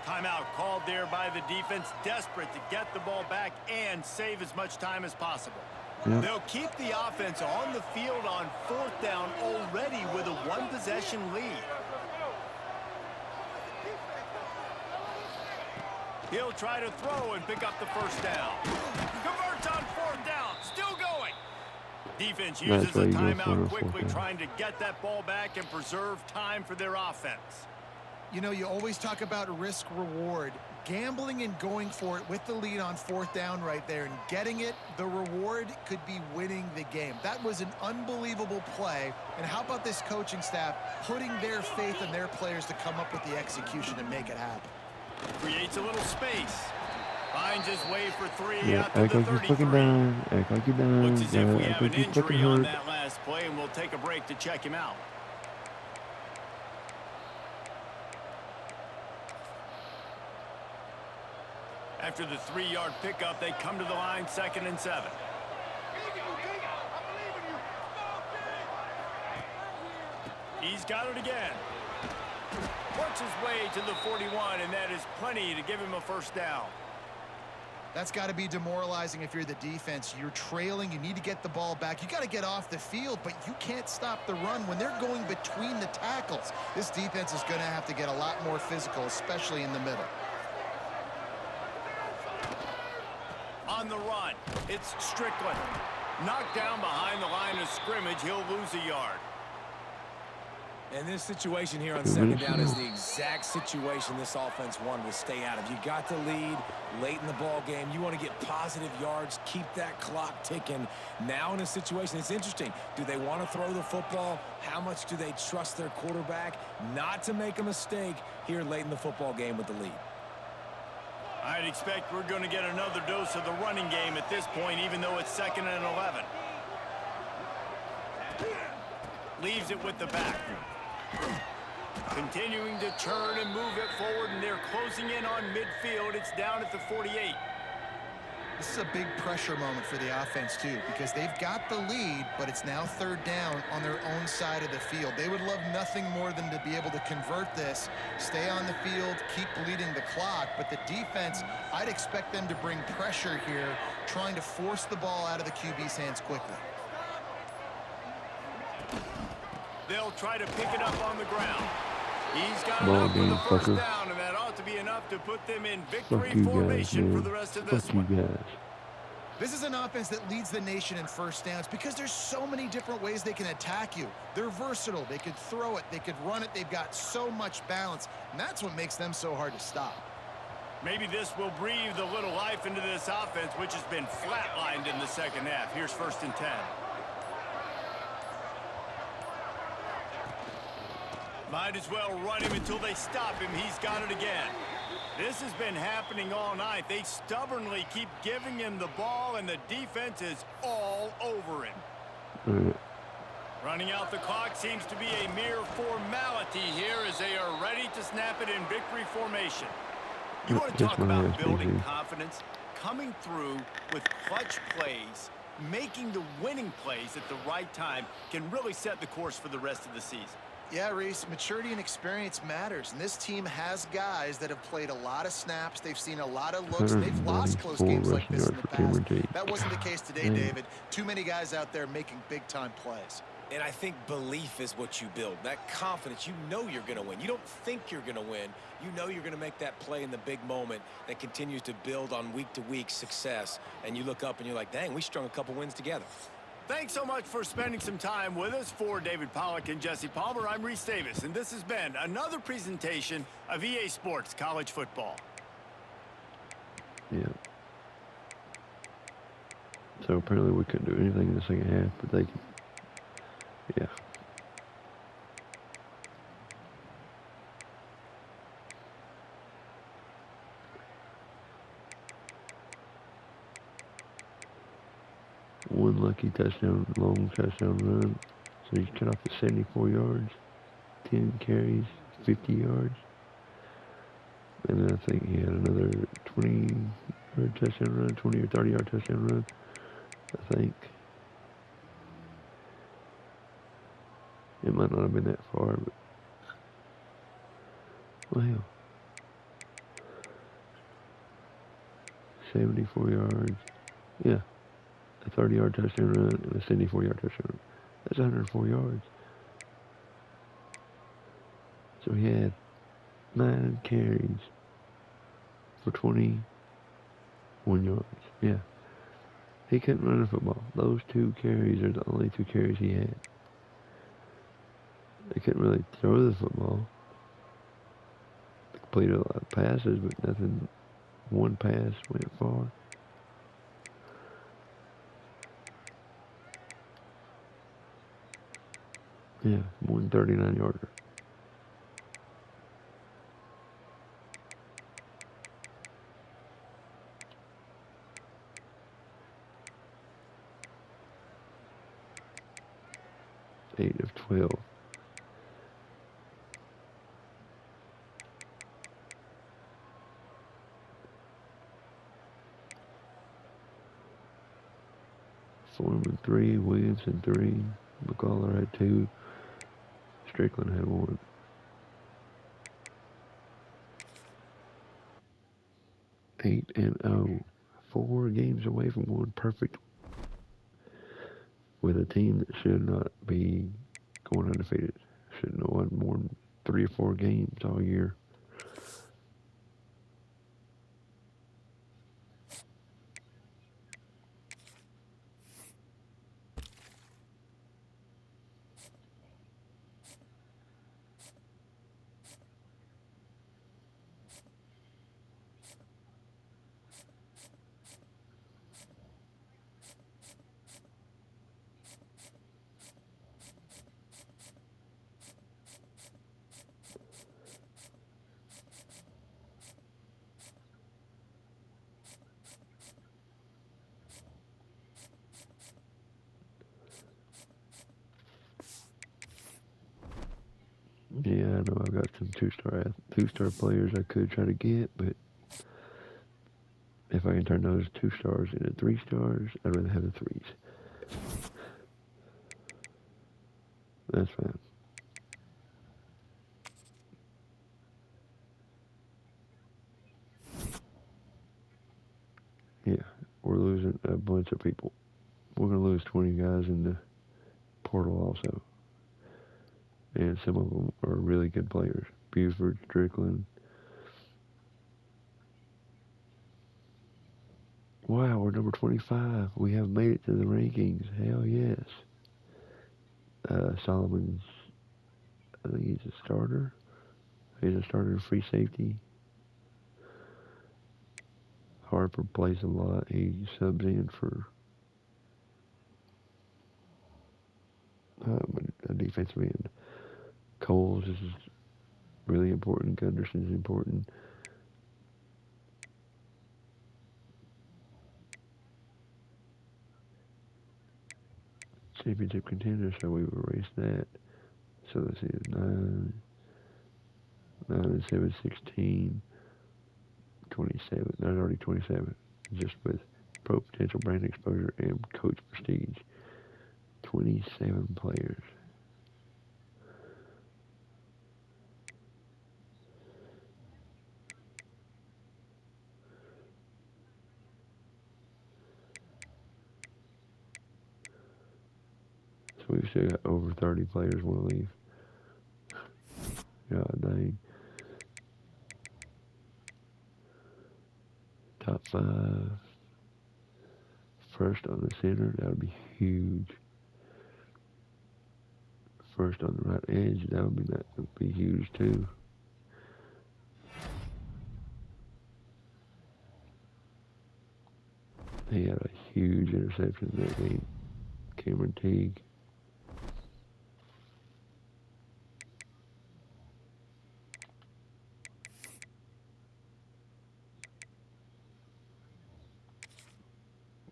Timeout called there by the defense, desperate to get the ball back and save as much time as possible. Yep. They'll keep the offense on the field on 4th down already with a 1-possession lead. He'll try to throw and pick up the 1st down. Converts on 4th down. Still going. Defense uses a timeout quickly, trying to get that ball back and preserve time for their offense. You know, you always talk about risk-reward. Gambling and going for it with the lead on 4th down right there and getting it, the reward could be winning the game. That was an unbelievable play. And how about this coaching staff putting their faith in their players to come up with the execution and make it happen? Creates a little space. Finds his way for 3 Yeah, out to act the like you're 33. fucking done. Act like you're done. Looks as if we Act have an like you're fucking injury on hurt. that last play, and we'll take a break to check him out. After the 3-yard pickup, they come to the line, 2nd and 7. He's got it again. Works his way to the 41, and that is plenty to give him a 1st down. That's got to be demoralizing if you're the defense. You're trailing. You need to get the ball back. You got to get off the field, but you can't stop the run when they're going between the tackles. This defense is going to have to get a lot more physical, especially in the middle. On the run, it's Strickland. Knocked down behind the line of scrimmage. He'll lose a yard. And this situation here on 2nd down is the exact situation this offense wanted to stay out of. You got the lead late in the ball game. You want to get positive yards, keep that clock ticking. Now in a situation, it's interesting. Do they want to throw the football? How much do they trust their quarterback not to make a mistake here late in the football game with the lead? I'd expect we're going to get another dose of the running game at this point, even though it's 2nd and 11. Leaves it with the back. Continuing to turn and move it forward, and they're closing in on midfield. It's down at the 48. This is a big pressure moment for the offense, too, because they've got the lead, but it's now third down on their own side of the field. They would love nothing more than to be able to convert this, stay on the field, keep bleeding the clock. But the defense, I'd expect them to bring pressure here, trying to force the ball out of the QB's hands quickly. They'll try to pick it up on the ground. He's got Ball enough for game, the first fucker. down, and that ought to be enough to put them in Fuck victory you guys, formation man. for the rest of this Fuck you one. guys. This is an offense that leads the nation in first downs because there's so many different ways they can attack you. They're versatile. They could throw it. They could run it. They've got so much balance, and that's what makes them so hard to stop. Maybe this will breathe a little life into this offense, which has been flatlined in the second half. Here's 1st and 10. Might as well run him until they stop him. He's got it again. This has been happening all night. They stubbornly keep giving him the ball, and the defense is all over him. All right. Running out the clock seems to be a mere formality here as they are ready to snap it in victory formation. You want to Kiss talk my about ass, building BG. confidence, coming through with clutch plays, making the winning plays at the right time can really set the course for the rest of the season. Yeah, Reese, maturity and experience matters, and this team has guys that have played a lot of snaps. They've seen a lot of looks. They've lost close 194 games like rushing this in yards the for Cameron past. Tate. That wasn't the case today, Damn. David. Too many guys out there making big-time plays. And I think belief is what you build. That confidence, you know you're going to win. You don't think you're going to win. You know you're going to make that play in the big moment that continues to build on week-to-week success. And you look up and you're like, dang, we strung a couple wins together. Thanks so much for spending some time with us. For David Pollack and Jesse Palmer, I'm Reese Davis, and this has been another presentation of EA Sports College Football. Yeah. So apparently we couldn't do anything in the second half, but they can. Yeah. One lucky touchdown, long touchdown run. So he's cut off at 74 yards, 10 carries, 50 yards. And then I think he had another 20-yard touchdown run, 20 or 30-yard touchdown run, I think. It might not have been that far, but well, hell. 74 yards. Yeah. A 30-yard touchdown run and a 74-yard touchdown run. That's 104 yards. So he had 9 carries for 21 yards. Yeah. He couldn't run a football. Those 2 carries are the only 2 carries he had. They couldn't really throw the football. They completed a lot of passes, but nothing. One pass went far. Yeah, 139-yarder. Eight of 12. Foreman 3, Williamson 3, McCullough had 2, Strickland had 1. Eight and 0, 4 games away from going perfect with a team that should not be going undefeated. Shouldn't have won more than 3 or 4 games all year. Yeah, I know I've got some two-star players I could try to get, but if I can turn those 2 stars into 3 stars, I'd rather have the threes. That's fine. Yeah, we're losing a bunch of people. We're going to lose 20 guys in the portal also. And some of them are really good players. Buford, Strickland. Wow, we're number 25. We have made it to the rankings. Hell yes. Solomon's, I think he's a starter. He's a starter free safety. Harper plays a lot. He subs in for a defensive end. Coles is really important. Gunderson's important. Championship contender, so we will erase that. So let's see, 9 and 7, 16, 27. That's already 27. Just with pro potential brand exposure and coach prestige. 27 players. So we've still got over 30 players want to leave. God dang. Top 5. First on the center, that would be huge. First on the right edge, that would be huge too. He had a huge interception in that game. Cameron Teague.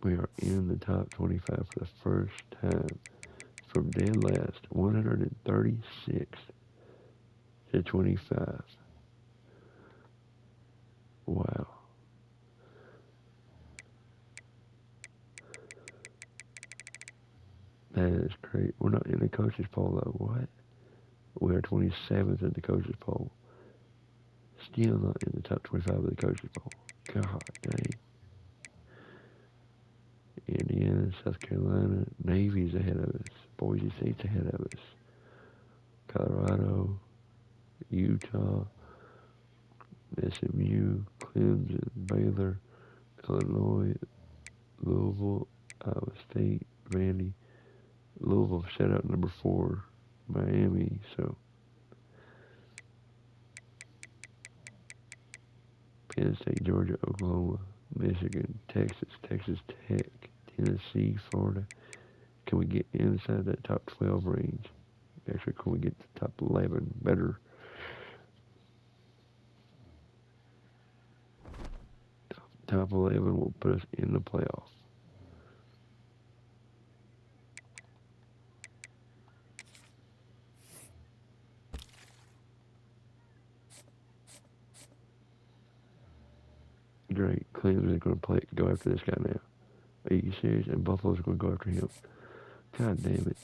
We are in the top 25 for the first time. From dead last, 136 to 25. Wow. That is great. We're not in the coaches poll though. What? We are 27th in the coaches poll. Still not in the top 25 of the coaches poll. God dang. Indiana, South Carolina, Navy's ahead of us. Boise State's ahead of us. Colorado, Utah, SMU, Clemson, Baylor, Illinois, Louisville, Iowa State, Vandy. Louisville shut out number 4, Miami. So Penn State, Georgia, Oklahoma, Michigan, Texas, Texas Tech, Tennessee, Florida. Can we get inside that top 12 range? Actually, can we get to top 11? Better. Top 11 will put us in the playoffs. Great. Clemson's going to go after this guy now. Are you serious? And Buffalo's going to go after him. God damn it.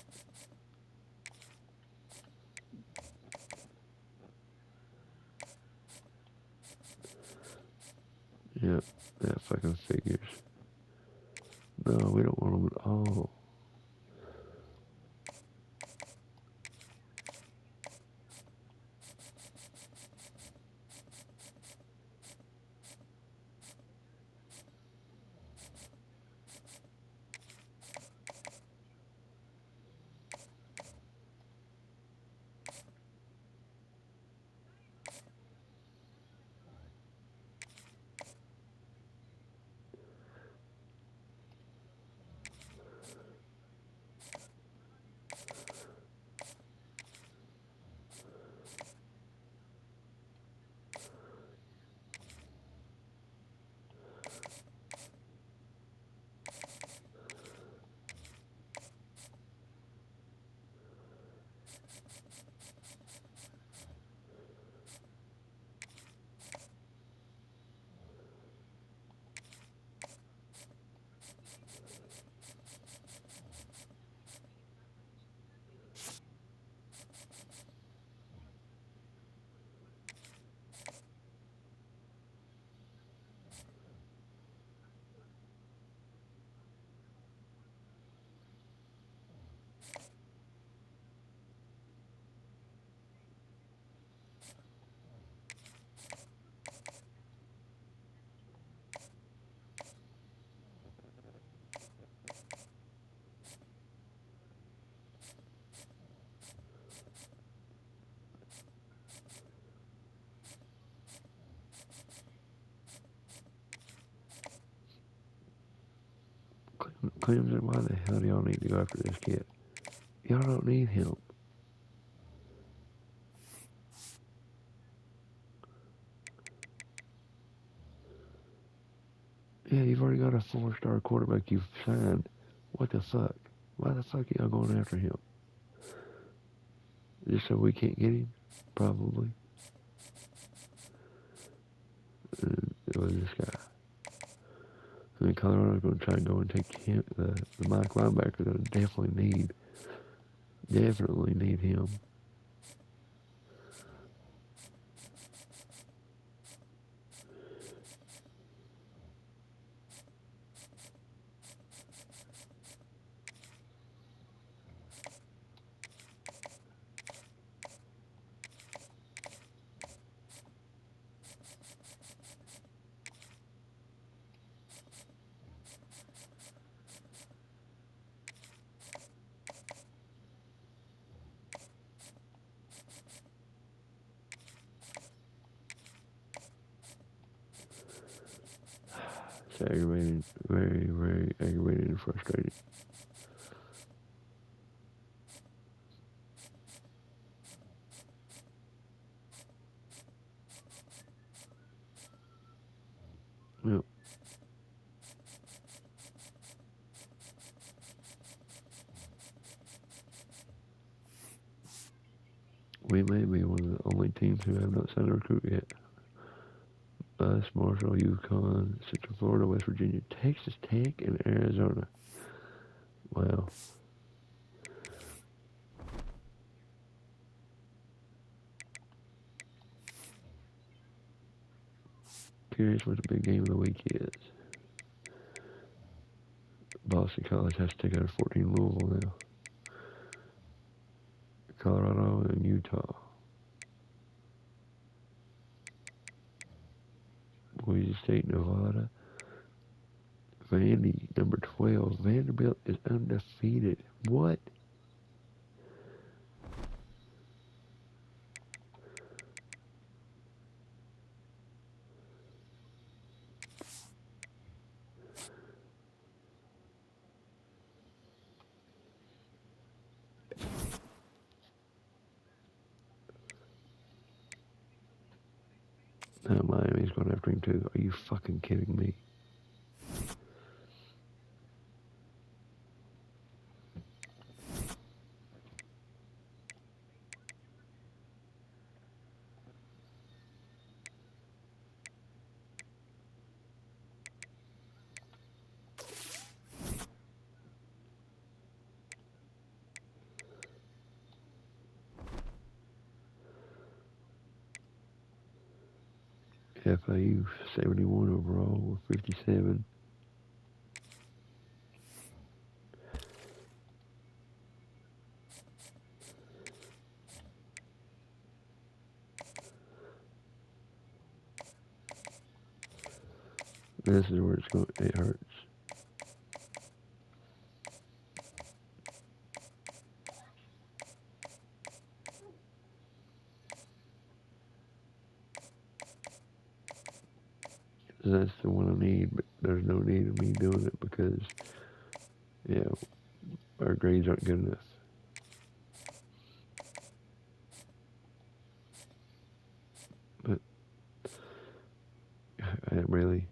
Yep, that fucking figures. No, we don't want them at all. Clemson, why the hell do y'all need to go after this kid? Y'all don't need him. Yeah, you've already got a 4-star quarterback you've signed. What the fuck? Why the fuck are y'all going after him? Just so we can't get him? Probably. And it was this guy. I mean, Colorado's going to try and go and take him, the Mike linebacker that I definitely need him. It's aggravating, very, very aggravating and frustrating. Yep. We may be one of the only teams who have not signed a recruit yet. Us, Marshall, UConn, Central Florida, West Virginia, Texas Tech, and Arizona. Wow. Curious what the big game of the week is. Boston College has to take out 14 Louisville now. Colorado and Utah. Boise State, Nevada. Vandy, number 12. Vanderbilt is undefeated. What? Now Miami's going after him too. Are you fucking kidding me? FIU 71 overall with 57. This is where it hurts. That's the one I need, but there's no need of me doing it because, yeah, our grades aren't good enough. But, really,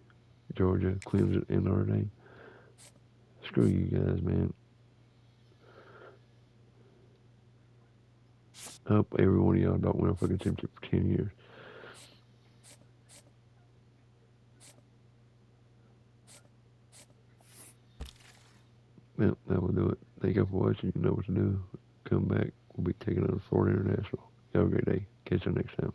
Georgia, Clemson, and Notre Dame, screw you guys, man. I hope every one of y'all don't win a fucking championship for 10 years. Well, that will do it. Thank you for watching. You know what to do. Come back. We'll be taking on Florida International. Have a great day. Catch you next time.